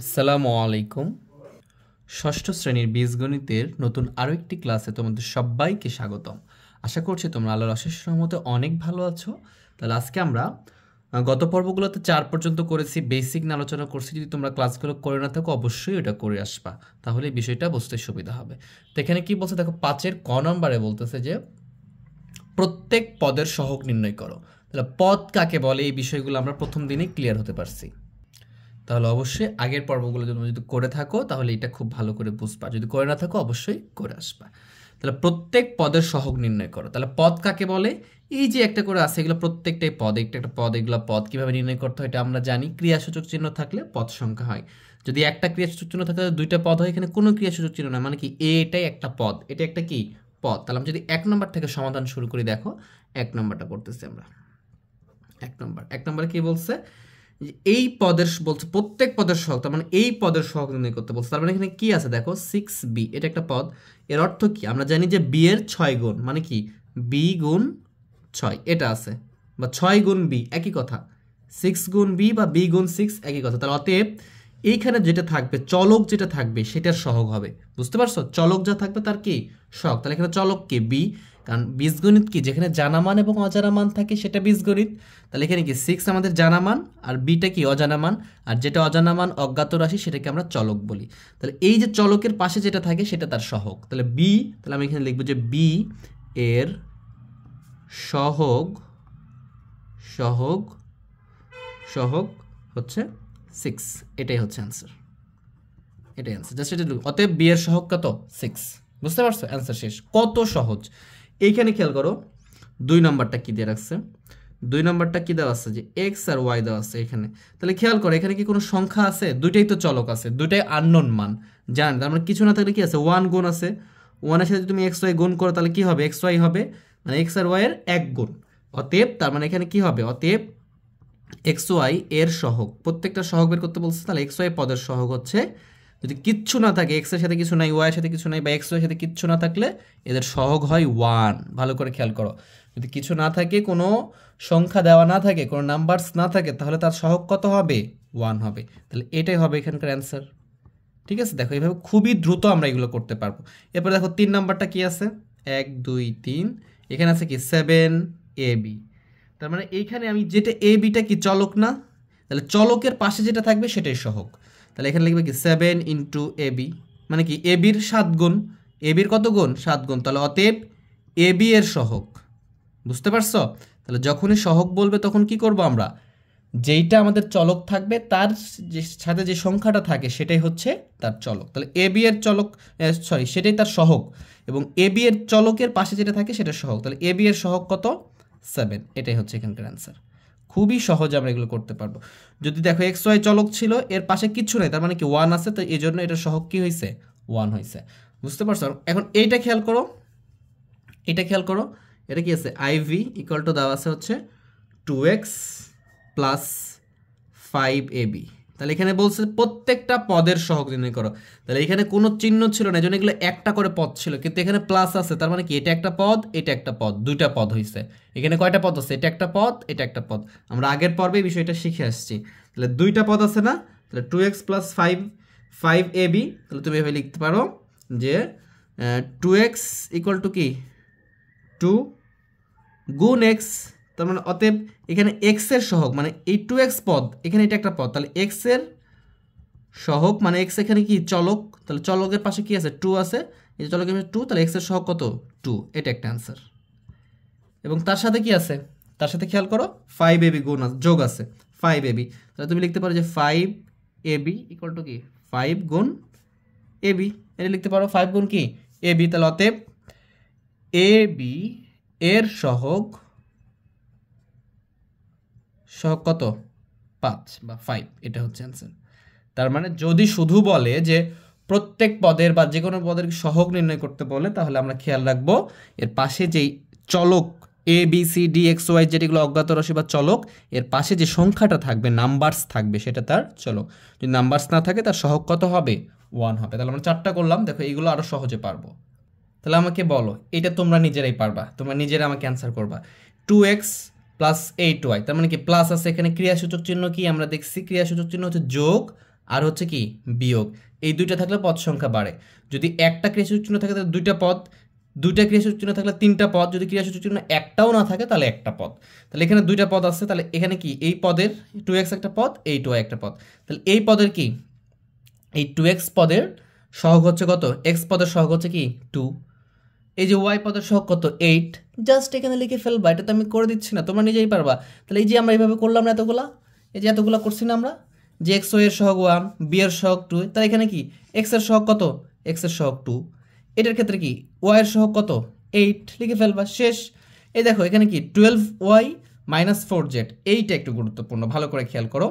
আসসালামু আলাইকুম। ষষ্ঠ শ্রেণীর বীজগণিতের নতুন আরও একটি ক্লাসে তোমাদের সবাইকে স্বাগতম। আশা করছি তোমরা আল্লাহর অশেষ রহমতে অনেক ভালো আছো। তাহলে আজকে আমরা গত পর্বগুলোতে 4 পর্যন্ত করেছি, বেসিক নিয়ে আলোচনা করছি। যদি তোমরা ক্লাসগুলো করে না থাকো অবশ্যই এটা করে আসবা, তাহলে এই বিষয়টা বুঝতে সুবিধা হবে। তো এখানে কি বলছে দেখো, 5-এর ক নম্বরে বলতেছে যে প্রত্যেক পদের সহগ নির্ণয় করো। তাহলে পদ কাকে বলে এই বিষয়গুলো আমরা প্রথম দিনেই ক্লিয়ার হতে পারছি। তাহলে অবশ্যই আগের পর্বগুলো যদি করে থাকো তাহলে এটা খুব ভালো করে বুঝবা, যদি করে না থাকো অবশ্যই করে আসবা। তাহলে প্রত্যেক পদের সহগ নির্ণয় করো। তাহলে পদ কাকে বলে, এই যে একটা করে আছে এগুলো প্রত্যেকটাই পদ, একটা একটা পদ। এগুলো পদ কিভাবে নির্ণয় করতে হয় এটা আমরা জানি। ক্রিয়াসূচক চিহ্ন থাকলে পদ সংখ্যা হয়। যদি একটা ক্রিয়াসূচক চিহ্ন থাকে দুইটা পদ হয়, এখানে কোনো ক্রিয়াসূচক চিহ্ন না, মানে কি এটাই একটা পদ, এটা একটা কি পদ। তাহলে আমি যদি 1 নম্বর থেকে সমাধান শুরু করি, দেখো 1 নম্বরটা করতেছি আমরা। 1 নম্বরে কি বলছে, এই পদের বলছে প্রত্যেক পদের সহগ, তার মানে এই পদের সহগ নির্ণয় করতে বলছে। তার মানে এখানে কি আছে দেখো, 6b, এটা একটা পদ। এর অর্থ কি, আমরা জানি যে b এর 6 গুণ, মানে কি b গুণ 6 এটা আছে, বা 6 গুণ b একই কথা, 6 গুণ b বা b গুণ 6 একই কথা। তাহলে অতএব এইখানে যেটা থাকবে, চলক যেটা থাকবে সেটার সহগ হবে। বুঝতে পারছো, চলক যা থাকবে তার কি সহগ। তাহলে এখানে চলক কি b, কারণ বীজগণিত কি, যেখানে জানা মান এবং অজানা মান থাকে সেটা বীজগণিত। তাহলে এখানে কি 6 আমাদের জানা মান, আর বিটা কি অজানা মান, আর যেটা অজানা মান অজ্ঞাত রাশি সেটাকে আমরা চলক বলি। তাহলে এই যে চলকের পাশে যেটা থাকে সেটা তার সহগ। তাহলে বি, তাহলে আমি এখানে লিখবো যে বি এর সহগ সহগ সহগ হচ্ছে 6, এটাই হচ্ছে অ্যান্সার, এটাই অ্যান্সার। জাস্ট এটা লিখবো, অতএব বি এর সহগ কত 6। বুঝতে পারছো, অ্যান্সার শেষ। কত সহজ। এইখানে খেয়াল করো 2 নম্বরটা কি দিয়ে রাখছে, 2 নম্বরটা কি দেওয়া আছে, যে এক্স আর ওয়াই দেওয়া আছে এখানে। তাহলে খেয়াল করো এখানে কি কোনো সংখ্যা আছে, দুইটাই তো চলক আছে, দুইটাই আননোন মান জানেন। তার মানে কিছু না থাকলে কি আছে, 1 গুণ আছে, 1 এর সাথে যদি তুমি এক্স ওয়াই গুণ করো তাহলে কি হবে, এক্স ওয়াই হবে, মানে এক্স আর ওয়াই এর 1 গুণ। অতএব তার মানে এখানে কি হবে, অতএব এক্স ওয়াই এর সহগ, প্রত্যেকটা সহগ বের করতে বলছে। তাহলে এক্স ওয়াই পদের সহগ হচ্ছে, যদি কিচ্ছু না থাকে, এক্স এর সাথে কিছু নাই, ওয়াই এর সাথে কিছু নাই, বা এক্স ওয়াই এর সাথে কিচ্ছু না থাকলে এদের সহগ হয় 1। ভালো করে খেয়াল করো, যদি কিছু না থাকে, কোনো সংখ্যা দেওয়া না থাকে, কোনো নাম্বারস না থাকে, তাহলে তার সহগ কত হবে, 1 হবে। তাহলে এটাই হবে এখানকার অ্যান্সার। ঠিক আছে, দেখো এইভাবে খুবই দ্রুত আমরা এগুলো করতে পারবো। এরপর দেখো 3 নাম্বারটা কি আছে, 1 2 3, এখানে আছে কি 7ab। তার মানে এইখানে আমি যেটা এ বিটা কি চলক না, তাহলে চলকের পাশে যেটা থাকবে সেটাই সহগ। তাহলে এখানে লিখবে কি 7 ইন্টু এ বি, মানে কি এ বির 7 গুণ, এ বির কত গুণ 7 গুণ। তাহলে অতএব এ বি এর সহগ। বুঝতে পারছো, তাহলে যখনই সহগ বলবে তখন কি করব আমরা, যেইটা আমাদের চলক থাকবে তার যে সাথে যে সংখ্যাটা থাকে সেটাই হচ্ছে তার চলক। তাহলে এ বি এর চলক, সরি সেটাই তার সহগ, এবং এ বি এর চলকের পাশে যেটা থাকে সেটা সহগ। তাহলে এ বি এর সহগ কত, 7, এটাই হচ্ছে এখানকার অ্যান্সার। খুবই সহজে আমরা এগুলো করতে পারবো। যদি দেখো এক্স ওয়াই চলক ছিল, এর পাশে কিচ্ছু নেই, তার মানে কি 1 আছে, তো এই জন্য এটা সহগ কি হয়েছে, 1 হয়েছে। বুঝতে পারছো, এখন এইটা খেয়াল করো, এটা খেয়াল করো, এটা কি আছে, আইভি ইকুয়াল টু দেওয়া আছে হচ্ছে 2x প্লাস 5ab। তাহলে এখানে বলছে প্রত্যেকটা পদের সহগ নির্ণয় করো। তাহলে এখানে কোনো চিহ্ন ছিল না, এজন্য এগুলো একটা করে পদ ছিল, কিন্তু এখানে প্লাস আছে, তার মানে কি এটা একটা পদ, এটা একটা পদ, দুইটা পদ হয়েছে। এখানে কয়টা পদ আছে, এটা একটা পদ, এটা একটা পদ। আমরা আগের পর্বে এই বিষয়টা শিখে আসছি। তাহলে দুইটা পদ আছে না, তাহলে 2x প্লাস 5ab। তাহলে তুমি এভাবে লিখতে পারো যে 2x ইকুয়াল টু কি 2 গুণ এক্স। তার মানে অতএব এখানে এক্স এর সহগ, মানে এই 2x পদ, এখানে এটা একটা পদ, তাহলে এক্স এর সহগ, মানে এক্স এখানে কি চলক, তাহলে চলকের পাশে কি আছে 2 আছে, এই চলকের পাশে 2, তাহলে এক্স এর সহগ কত 2, এটা একটা অ্যান্সার। এবং তার সাথে কি আছে, তার সাথে খেয়াল করো 5ab গুণ যোগ আছে, 5ab। তাহলে তুমি লিখতে পারো যে 5ab ইকুয়াল টু কি 5 গুণ ab, এটা লিখতে পারো 5 গুণ কি ab। তাহলে অতএব ab এর সহগ কত 5 বা 5, এটা হচ্ছে অ্যান্সার। তার মানে যদি শুধু বলে যে প্রত্যেক পদের বা যে কোনো পদের সহগ নির্ণয় করতে বলে, তাহলে আমরা খেয়াল রাখবো এর পাশে যেই চলক A B C D X Y যেগুলো অজ্ঞাত রাশি বা চলক, এর পাশে যে সংখ্যাটা থাকবে, নাম্বারস থাকবে, সেটা তার চলক। যদি নাম্বারস না থাকে তার সহগ কত হবে, 1 হবে। তাহলে আমরা 4টা করলাম, দেখো এইগুলো আরো সহজে পারবো। তাহলে আমাকে বলো, এটা তোমরা নিজেরাই পারবা, তোমরা নিজেরা আমাকে অ্যান্সার করবা। 2x প্লাস 8y, তার মানে কি প্লাস আছে, এখানে ক্রিয়াসূচক চিহ্ন কি আমরা দেখছি, ক্রিয়াসূচক চিহ্ন হচ্ছে যোগ, আর হচ্ছে কি বিয়োগ, এই দুইটা থাকলে পদ সংখ্যা বাড়ে। যদি একটা ক্রিয়াসূচক চিহ্ন থাকে তাহলে দুইটা পদ, দুইটা ক্রিয়াসূচক চিহ্ন থাকলে তিনটা পদ, যদি ক্রিয়াসূচক চিহ্ন একটাও না থাকে তাহলে একটা পদ। তাহলে এখানে দুইটা পদ আছে, তাহলে এখানে কি এই পদের 2x একটা পদ, এই 2y একটা পদ। তাহলে এই পদের কি, এই 2x পদের সহগ হচ্ছে কত, x পদের সহগ হচ্ছে কি 2, এই যে y পদের সহগ কত 8। জাস্ট এখানে লিখে ফেলবা, এটা তো আমি করে দিচ্ছি না, তোমরা নিজেই পারবা। তাহলে এই যে আমরা এইভাবে করলাম না এতগুলা, এই যে এতগুলা করছি না আমরা, যে এক্স ওয়াই এর সহগ 1, বি এর সহগ 2, তাহলে এখানে কি এক্স এর সহগ কত, এক্স এর সহগ 2, এটার ক্ষেত্রে কি ওয়াই এর সহগ কত 8, লিখে ফেলবা, শেষ। এই দেখো এখানে কি 12y - 4z, এইটা একটু গুরুত্বপূর্ণ, ভালো করে খেয়াল করো।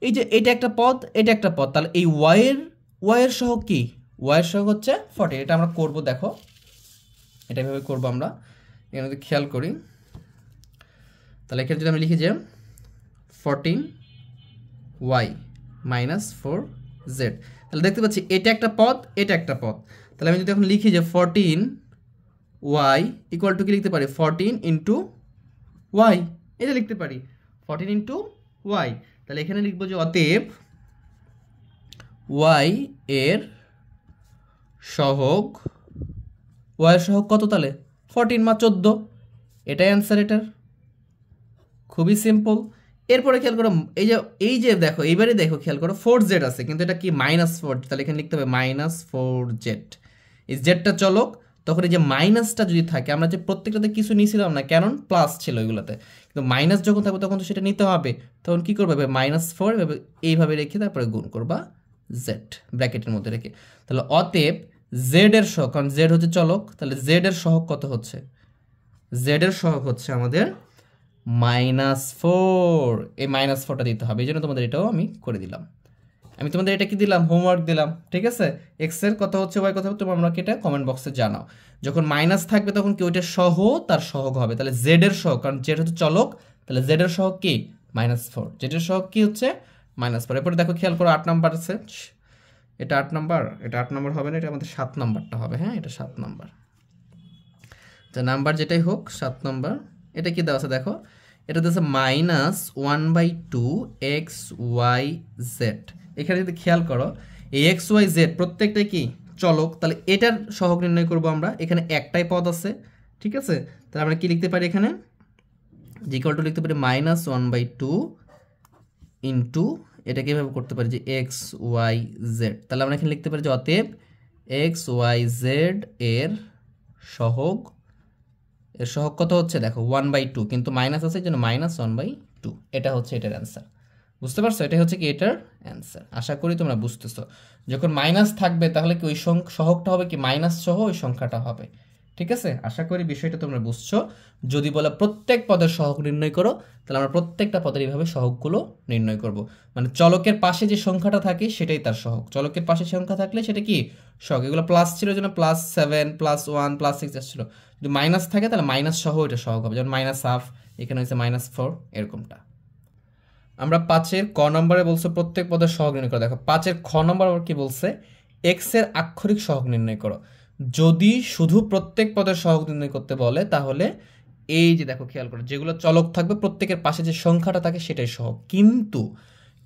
এই যে এটা একটা পদ, এটা একটা পদ, তাহলে এই ওয়াই এর সহগ কি, ওয়াই এর সহগ হচ্ছে 40। এটা আমরা করব, দেখো এটা এভাবে করবো আমরা, এখানে যদি খেয়াল করি তাহলে এখানে যদি আমি লিখি যে 14y - 4z, তাহলে দেখতে পাচ্ছি এটা একটা পদ, এটা একটা পদ। তাহলে আমি যদি এখন লিখি যে 14y ইকুয়াল টু কি লিখতে পারি, 14 ইন্টু y, এটা লিখতে পারি 14 ইন্টু y। তাহলে এখানে লিখবো যে অতএব y এর সহগ, y এর সহগ কত, তাহলে 14 মা 14, এটাই অ্যান্সার এটার, খুবই সিম্পল। এরপরে খেয়াল করো, এই যে দেখো এইবারে দেখো খেয়াল করো 4z আছে, কিন্তু এটা কি -4, তাহলে এখানে লিখতে হবে -4z। এই জেডটা চলক, তখন এই যে মাইনাসটা যদি থাকে, আমরা যে প্রত্যেকটাতে কিছু নিয়েছিলাম না, কারণ প্লাস ছিল এগুলোতে, কিন্তু মাইনাস যখন থাকবে তখন তো সেটা নিতে হবে, তখন কি করবে -4 এভাবে এইভাবে রেখে তারপরে গুণ করবা জেড ব্র্যাকেটের মধ্যে রেখে। তাহলে অতএব জেড এর সহগ, কারণ জেড হচ্ছে চলক, তাহলে জেড এর সহগ কত হচ্ছে, জেড এর সহগ হচ্ছে আমাদের -4, এই -4টা দিতে হবে, এই জন্য তোমাদের এটাও আমি করে দিলাম। আমি তোমাদের এটা কি দিলাম, হোমওয়ার্ক দিলাম, ঠিক আছে। এক্স এর কত হচ্ছে, ওয়াই কত হচ্ছে, তোমরা আমাকে এটা কমেন্ট বক্সে জানাও। যখন মাইনাস থাকবে তখন কি ওইটা সহ তার সহগ হবে, তাহলে জেড এর সহগ, কারণ জেড হচ্ছে চলক, তাহলে জেড এর সহগ কি -4, জেড এর সহগ কি হচ্ছে -4। এরপরে দেখো খেয়াল করো 8 নাম্বার আছে, এটা 8 নাম্বার, এটা 8 নাম্বার হবে না, এটা আমাদের 7 নাম্বারটা হবে, হ্যাঁ এটা 7 নাম্বার। তো নাম্বার যেটাই হোক 7 নাম্বার, এটা কি দেওয়া আছে দেখো, এটা দিচ্ছে -1/2 xyz। এখানে যদি খেয়াল করো এই xyz প্রত্যেকটাই কি চলক, তাহলে এটার সহগ নির্ণয় করব আমরা, এখানে একটাই পদ আছে, ঠিক আছে। তাহলে আমরা কি লিখতে পারি এখানে, যে ইকুয়াল টু লিখতে পারি -1/2 ইন্টু এটা কিভাবে করতে পারি যে xyz। তাহলে আমরা এখানে লিখতে পারি যে অতএব xyz এর সহগ, এর সহগ কত হচ্ছে দেখো 1/2, কিন্তু মাইনাস আছে এই জন্য -1/2, এটা হচ্ছে এটার অ্যান্সার। বুঝতে পারছো, এটা হচ্ছে কি এটার অ্যান্সার। আশা করি তোমরা বুঝতেছো, যখন মাইনাস থাকবে তাহলে কি ওই সহগটা হবে কি মাইনাস সহ ওই সংখ্যাটা হবে, ঠিক আছে। আশা করি বিষয়টা তোমরা বুঝছো। যদি বলে প্রত্যেক পদের সহগ নির্ণয় করো, তাহলে আমরা প্রত্যেকটা পদের এইভাবে সহগগুলো নির্ণয় করব। মানে চলকের পাশে যে সংখ্যাটা থাকে সেটাই তার সহগ, চলকের পাশে সংখ্যা থাকলে সেটা কি সহগ। এগুলো প্লাস ছিল জন্য +7 +1 +6 আসছিল, যদি মাইনাস থাকে তাহলে মাইনাস সহ এটা সহগ হবে, যেমন -1/2, এখানে হচ্ছে -4, এরকমটা। আমরা 5-এর ক নম্বরে বলছে প্রত্যেক পদের সহগ নির্ণয় করো। দেখো 5-এর খ নম্বর আবার কি বলছে, এক্স এর আক্ষরিক সহগ নির্ণয় করো। যদি শুধু প্রত্যেক পদের সহগ নির্ণয় করতে বলে তাহলে এই যে দেখো খেয়াল করো, যেগুলো চলক থাকবে প্রত্যেকের পাশে যে সংখ্যাটা থাকে সেটাই সহগ।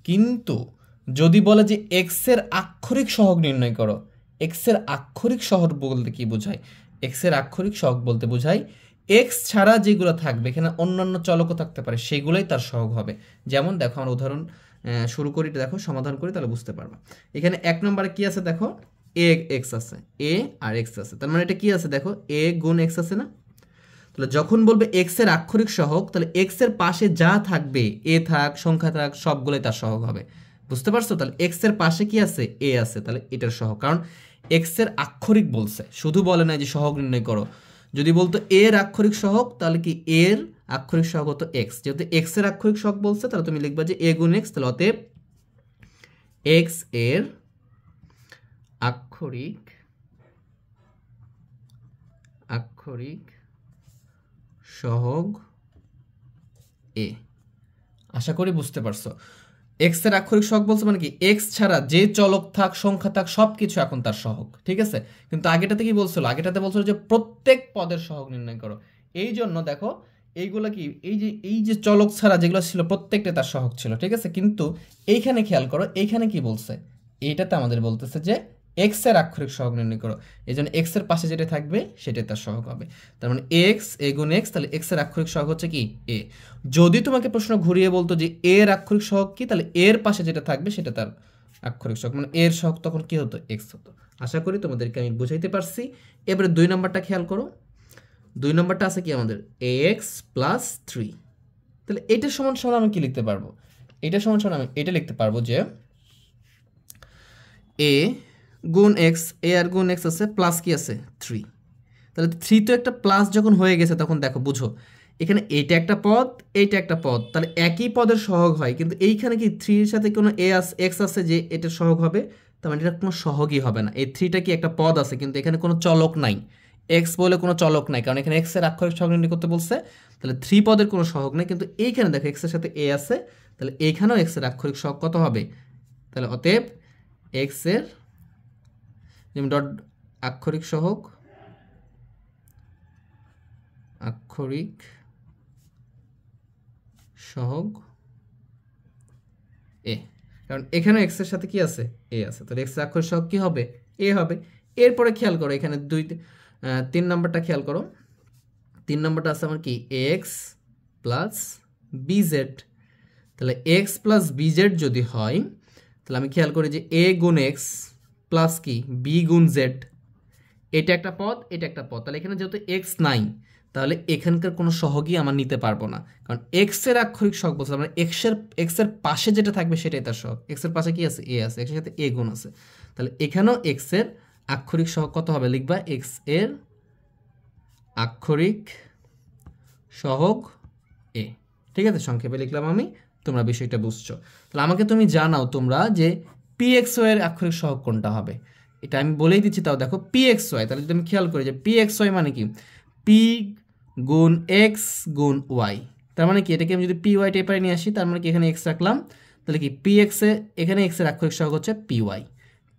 কিন্তু যদি বলে যে এক্স এর আক্ষরিক সহগ নির্ণয় করো, এক্স এর আক্ষরিক সহগ বলতে কি বোঝায়, এক্স এর আক্ষরিক সহগ বলতে বোঝায় এক্স ছাড়া যেগুলো থাকবে, এখানে অন্যান্য চলকও থাকতে পারে, সেগুলোই তার সহগ হবে। যেমন দেখো আমরা উদাহরণ শুরু করি, দেখো সমাধান করি তাহলে বুঝতে পারবা। এখানে 1 নম্বরে কি আছে দেখো, এ এক্স আছে, এ আর এক্স আছে, তার মানে এটা কি আছে দেখো এ গুণ এক্স আছে না। তাহলে যখন বলবে এক্স এর আক্ষরিক সহগ, তাহলে এক্স এর পাশে যা থাকবে, এ থাক সংখ্যা থাক সবগুলোই তার সহগ হবে। বুঝতে পারছো, তাহলে এক্স এর পাশে কি আছে, এ আছে, তাহলে এটার সহগ, কারণ এক্স এর আক্ষরিক বলছে, শুধু বলে না যে সহগ নির্ণয় করো। যদি বলতো এর আক্ষরিক সহগ, তাহলে কি এর আক্ষরিক সহগ হতো এক্স, যেহেতু এক্স এর আক্ষরিক সহগ বলছে তাহলে তুমি লিখবা যে এ গুণ এক্স। তাহলে অতএব এক্স এর আক্ষরিক সহগ এ। আশা করি বুঝতে পারছো, এক্স এর আক্ষরিক সহগ বলছে মানে কি এক্স ছাড়া যে চলক থাক সংখ্যা থাক সবকিছু এখন তার সহগ, ঠিক আছে। কিন্তু আগেটাতে কি বলছিল, আগেটাতে বলছিল যে প্রত্যেক পদের সহগ নির্ণয় করো। এই জন্য দেখো এইগুলা কি এই যে চলক ছাড়া যেগুলো ছিল প্রত্যেকটা তার সহগ ছিল, ঠিক আছে। কিন্তু এইখানে খেয়াল করো, এইখানে কি বলছে, এইটাতে আমাদের বলতেছে যে এক্স এর আক্ষরিক সহগ নির্ণয় করো। এই জন্য এক্স এর পাশে যেটা থাকবে সেটাই তার সহগ হবে। তার মানে এক্স এ গুণ এক্স, তাহলে এক্স এর আক্ষরিক সহগ হচ্ছে কি এ। যদি তোমাকে প্রশ্ন ঘুরিয়ে বলতো যে এর আক্ষরিক সহগ কি, তাহলে এর পাশে যেটা থাকবে সেটা তার আক্ষরিক সহগ, মানে এর সহগ তখন কি হতো, এক্স হতো। আশা করি তোমাদেরকে আমি বুঝাইতে পারছি। এবারে 2 নম্বরটা খেয়াল করো। 2 নম্বরটা আছে কি আমাদের এক্স প্লাস 3। তাহলে এইটার সমান সমান আমি কি লিখতে পারবো, এইটার সমান সমান আমি এটা লিখতে পারবো যে এ গুণ এক্স, এ আর গুণ এক্স আছে, প্লাস কি আছে 3। তাহলে 3 তো একটা প্লাস যখন হয়ে গেছে তখন দেখো বুঝো এখানে এইটা একটা পদ, এইটা একটা পদ, তাহলে একই পদের সহগ হয়। কিন্তু এইখানে কি 3 এর সাথে কোনো এক্স আছে যে এটার সহগ হবে, তার মানে এটা কোনো সহগই হবে না। এই 3টা কি একটা পদ আছে, কিন্তু এখানে কোনো চলক নাই, এক্স বলে কোনো চলক নাই, কারণ এখানে এক্স এর আক্ষরিক সহগ নির্ণয় করতে বলছে। তাহলে 3 পদের কোনো সহগ নেই, কিন্তু এইখানে দেখো এক্স এর সাথে এ আছে, তাহলে এইখানেও এক্স এর আক্ষরিক সহগ কত হবে। তাহলে অতএব এক্স এর ডট আক্ষরিক সহগ, আক্ষরিক সহগ এ, কারণ এখানে এক্স এর সাথে কি আছে এ আছে, তাহলে এক্স এর আক্ষরিক সহগ কি হবে এ হবে। এরপরে খেয়াল করো এখানে 3 নম্বরটা খেয়াল করো। 3 নম্বরটা আছে আমার কি এক্স প্লাস বিজেড। তাহলে এক্স প্লাস বিজেড যদি হয়, তাহলে আমি খেয়াল করি যে এ গুণ এক্স প্লাস কি বি গুণ জেড, এটা একটা পদ, এটা একটা পদ। তাহলে এখানে যেহেতু এক্স নাই, তাহলে এখানকার কোনো সহগই আমার নিতে পারবো না, কারণ এক্স এর আক্ষরিক সহগ বলছে মানে এক্স এর পাশে যেটা থাকবে সেটাই তার সহগ। এক্স এর পাশে কি আছে এ আছে, এক্স এর সাথে এ গুণ আছে, তাহলে এখানেও এক্স এর আক্ষরিক সহগ কত হবে, লিখবা এক্স এর আক্ষরিক সহগ এ। ঠিক আছে, সংক্ষেপে লিখলাম আমি, তোমরা বিষয়টা বুঝছো। তাহলে আমাকে তুমি জানাও তোমরা যে পি এক্স ওয়াই এর আক্ষরিক সহগ কোনটা হবে। এটা আমি বলেই দিচ্ছি, তাও দেখো পি এক্স ওয়াই, তাহলে যদি আমি খেয়াল করি যে পি এক্স ওয়াই মানে কি পি গুণ এক্স গুণ ওয়াই, তার মানে কি এটাকে আমি যদি পি ওয়াই টেপারে নিয়ে আসি, তার মানে কি এখানে এক্স রাখলাম, তাহলে কি পি এক্স এ, এখানে এক্স এর আক্ষরিক সহগ হচ্ছে পি ওয়াই।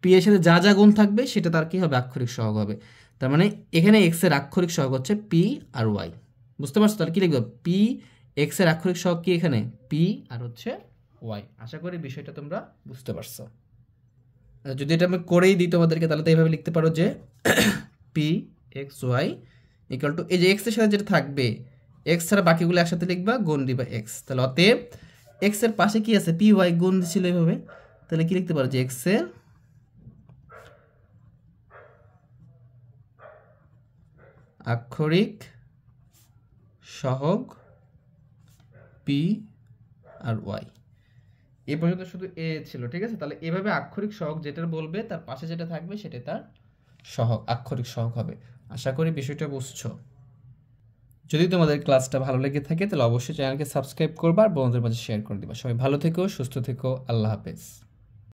পি এর সাথে যা যা গুণ থাকবে সেটা তার কি হবে আক্ষরিক সহগ হবে। তার মানে এখানে এক্স এর আক্ষরিক সহগ হচ্ছে পি আর ওয়াই। বুঝতে পারছো? তাহলে কি লিখবো, পি এক্স এর আক্ষরিক সহগ কি এখানে পি আর হচ্ছে ওয়াই। আশা করি বিষয়টা তোমরা বুঝতে পারছো। যদি এটা আমি করেই দিই তোমাদেরকে, তাহলে তো এইভাবে লিখতে পারো যে P X Y equal to, এই যে এক্স এর সাথে যেটা থাকবে এক্স ছাড়া বাকিগুলো একসাথে লিখবা, গুণ দিবা এক্স। তাহলে অতএব এক্স এর পাশে কি আছে পি ওয়াই, গুণ দিছিল এইভাবে, তাহলে কি লিখতে পারো যে এক্স এর আক্ষরিক সহগ পি আর ওয়াই। এই পর্যন্ত শুধু এ ছিল, ঠিক আছে। তাহলে এভাবে আক্ষরিক সহগ যেটা বলবে তার পাশে যেটা থাকবে সেটা তার সহগ, আক্ষরিক সহগ হবে। আশা করি বিষয়টা বুঝছো। যদি তোমাদের ক্লাসটা ভালো লেগে থাকে তাহলে অবশ্যই চ্যানেলকে সাবস্ক্রাইব করবা আর বন্ধুদের মাঝে শেয়ার করে দিবা। সবাই ভালো থেকো, সুস্থ থেকো, আল্লাহ হাফেজ।